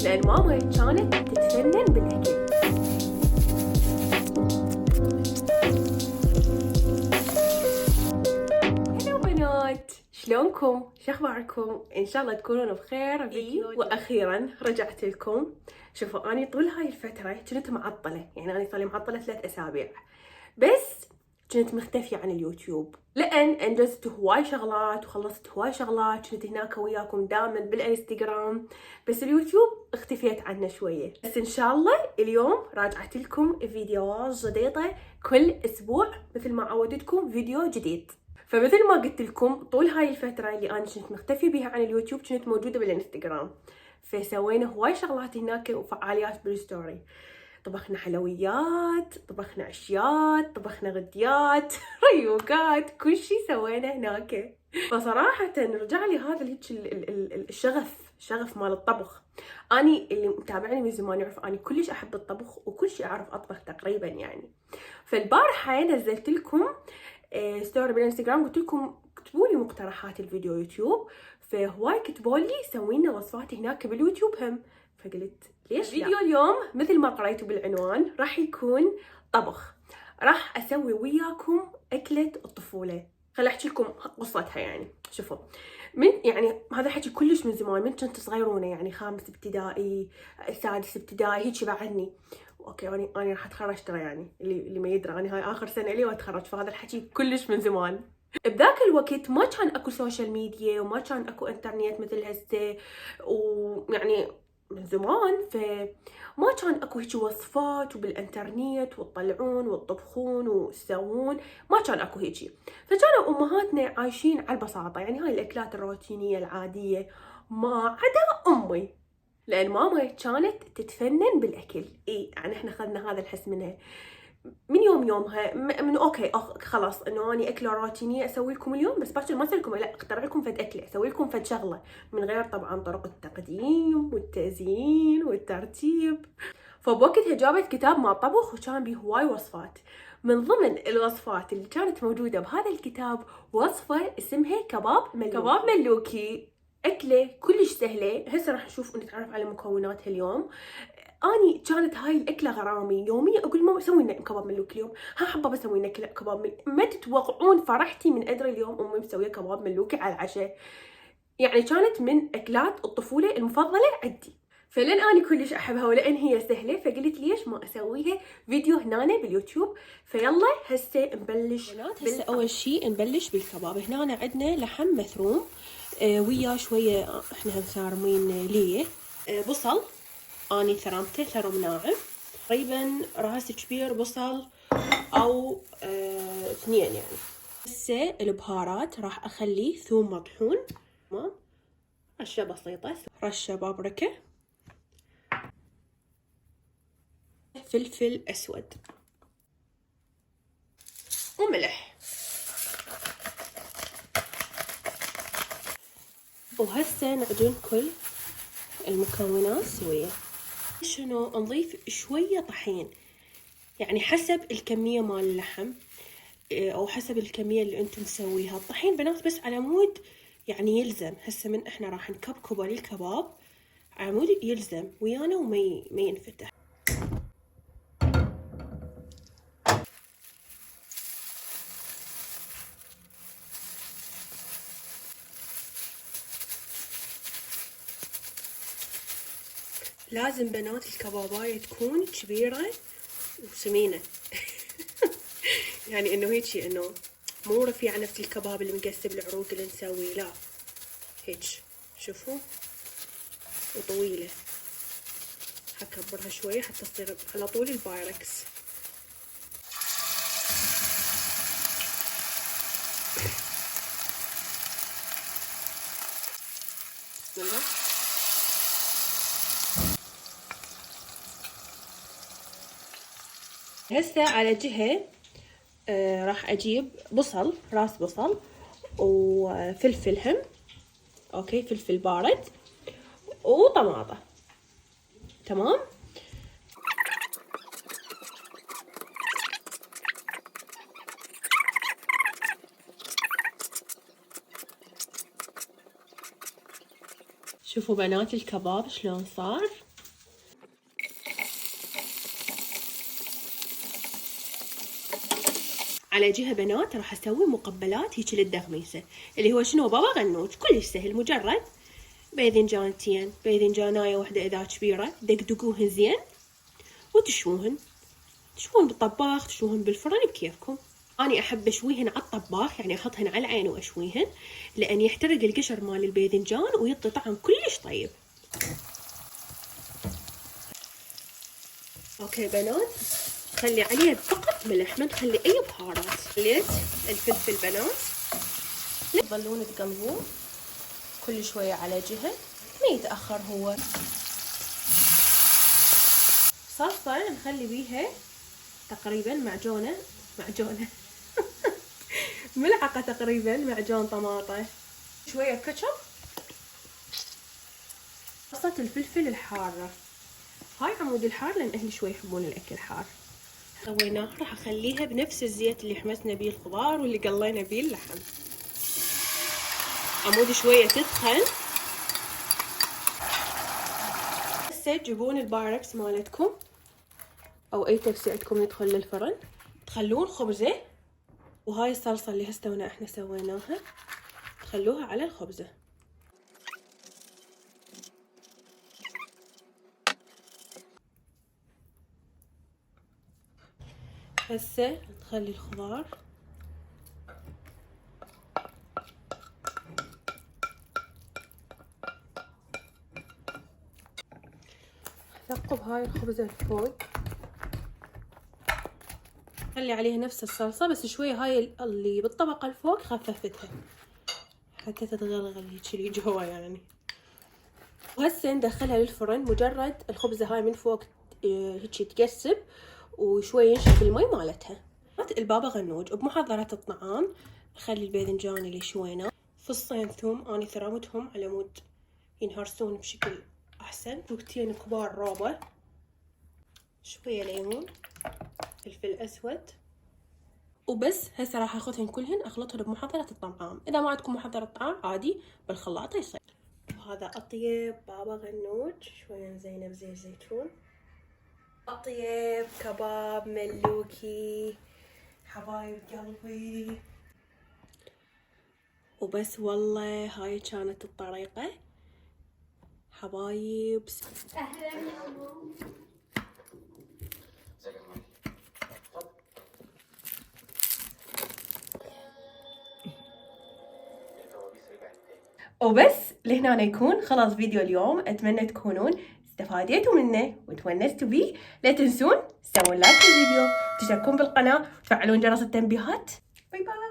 لأن ماما كانت تتفنن بالأكل. هلا بنات، شلونكم؟ شخباركم؟ إن شاء الله تكونون بخير. وأخيرا رجعت لكم. شوفوا أني طول هاي الفترة كنت معطلة، يعني أنا صار لي معطلة 3 أسابيع، بس كنت مختفية عن اليوتيوب لأن أنجزت هواي شغلات وخلصت هواي شغلات. كنت هناك وياكم دائما بالانستغرام، بس اليوتيوب اختفيت عنه شوية. بس إن شاء الله اليوم راجعت لكم فيديوهات جديدة كل أسبوع، مثل ما عودتكم فيديو جديد. فمثل ما قلت لكم طول هاي الفترة اللي أنا كنت مختفية بيها عن اليوتيوب كنت موجودة بالانستغرام، فسوينا هواي شغلات هناك وفعاليات بالستوري. طبخنا حلويات، طبخنا عشيات، طبخنا غديات ريوقات، كل شي سوينا هناك. فصراحة رجع لي هذا الشغف مال الطبخ. اني اللي متابعني من زمان يعرف اني كلش احب الطبخ وكل شي اعرف اطبخ تقريبا يعني. فالبارحة نزلت لكم ستوري بالانستغرام، قلت لكم اكتبوا لي مقترحات الفيديو يوتيوب، فهواي كتبوا لي سوي لنا وصفات هناك باليوتيوب هم. فقلت ليش لا؟ فيديو اليوم مثل ما قريتوا بالعنوان راح يكون طبخ. راح اسوي وياكم اكلة الطفولة. خل احكي لكم قصتها. يعني شوفوا، من يعني هذا حكي كلش من زمان، من كنت صغيرونه، يعني 5 ابتدائي 6 ابتدائي هيك بعدني. اوكي انا راح اتخرج ترى، يعني اللي ما يدري انا هاي اخر سنه لي واتخرج، فهذا الحكي كلش من زمان. بذاك الوقت ما كان اكو سوشيال ميديا وما كان اكو انترنت مثل هسه، ويعني من زمان فما كان اكو هيك وصفات وبالانترنت وتطلعون وتطبخون وتسوون، ما كان اكو هيك. فكانوا امهاتنا عايشين على البساطه، يعني هاي الاكلات الروتينيه العاديه، ما عدا امي، لان ماما كانت تتفنن بالاكل. يعني احنا اخذنا هذا الحس منها من يومها. من اوكي خلاص انه اني اكله روتينيه اسوي لكم اليوم، بس باكر ما اسوي لكم، لا اخترع لكم فد اكله، اسوي لكم فد شغله من غير طبعا طرق التقديم والتزيين والترتيب. فبوقتها جابت كتاب مال طبخ وكان بيه هواي وصفات. من ضمن الوصفات اللي كانت موجوده بهذا الكتاب وصفه اسمها كباب ملوكي. أكلة كلش سهلة، هسه راح نشوف ونتعرف على مكوناتها اليوم. اني كانت هاي الاكله غرامي يوميا، اقول ماما سوي لنا كباب ملوكي اليوم، حابه بسوي لنا كباب ما تتوقعون فرحتي من ادري اليوم امي مسويه كباب ملوكي على العشاء. يعني كانت من اكلات الطفوله المفضله عندي، فلان اني كلش احبها ولان هي سهله فقلت ليش ما اسويها فيديو هنا باليوتيوب. فيلا هسه نبلش. هسه اول شيء نبلش بالكباب. هنا عندنا لحم مثروم وياه شويه احنا هم صارمين ليه بصل. اني ثرمته ثرم ناعم، تقريبا راس كبير بصل او 2 يعني. هسه البهارات راح اخليه ثوم مطحون، تمام، رشه بسيطه، رشه بابريكا، فلفل اسود وملح. وهسه نعجن كل المكونات سوية. شنو نضيف؟ شوية طحين، يعني حسب الكمية مال اللحم او حسب الكمية اللي انتم تسويها. الطحين بنات بس على مود يعني يلزم. هسه من احنا راح نكبكب الكباب على مود يلزم ويانا وما ينفتح. لازم بنات الكباباية تكون كبيرة وسمينة يعني انه هيك، انه مو رفيع نفس الكباب اللي مقسم العروق اللي نسويه، لا هيك شوفوا، وطويلة. هكبرها شوية حتى تصير على طول البايركس. بسم الله. هسه على جهة راح اجيب بصل، راس بصل وفلفل هم، اوكي فلفل بارد وطماطة، تمام. شوفوا بنات الكباب شلون صار، على جهة بنات راح اسوي مقبلات هيك للدغميسة، اللي هو شنو بابا غنوج. كلش سهل، مجرد باذنجانتين، باذنجاناية واحدة اذا كبيرة، دقدقوهن زين وتشوهن. تشوهن بالطباخ، تشوهن بالفرن، بكيفكم. أنا أحب أشويهن على الطباخ، يعني أحطهن على العين وأشويهن، لأن يحترق القشر مال الباذنجان ويعطي طعم كلش طيب. أوكي بنات، خلي عليه فقط ملح، ما نخلي أي بهارات. خليت الفلفل بنات، تظلون تقلبون كل شوية على جهة، ما يتأخر هو. صلصة نخلي بيها تقريبا معجونة ملعقة تقريبا معجون طماطة، شوية كاتشب، صلصة الفلفل الحارة. هاي عمود الحار لان اهلي شوي يحبون الاكل حار. سويناها راح اخليها بنفس الزيت اللي حمسنا بيه الخضار واللي قلينا بيه اللحم. عمود شوية تدخن. هسه تجيبون البايركس مالتكم او اي تفسي عندكم يدخل للفرن، تخلون خبزة، وهاي الصلصة اللي هسه احنا سويناها تخلوها على الخبزة. هسه نخلي الخضار ثقب هاي الخبزة الفوق، خلي عليها نفس الصلصة بس شوية هاي اللي بالطبقة الفوق خففتها حتى تتغلغل هيك جوا يعني. وهسه ندخلها للفرن. مجرد الخبزة هاي من فوق هيك تقسب وشوي ينشف المي مالتها. البابا غنوج بمحضرات الطعام. نخلي الباذنجان اللي شويناه، فصين ثوم اني ثرمتهم على مود ينهرسون بشكل احسن، توتين كبار روبه، شويه ليمون، فلفل اسود، وبس. هسه راح اخذهن كلهن اخلطهن بمحضرات الطعام. اذا ما عندكم محضرة طعام عادي بالخلاطه يصير. وهذا اطيب بابا غنوج، شويه نزينه بزيت زيتون. اطيب كباب ملوكي حبايب قلبي. وبس والله هاي كانت الطريقة حبايب. وبس لهنا يكون خلاص فيديو اليوم. اتمنى تكونون استفاديتوا منه وتونستوا بيه. لا تنسون تسوون لايك للفيديو، تشتركون بالقناة وتفعلون جرس التنبيهات. باي باي.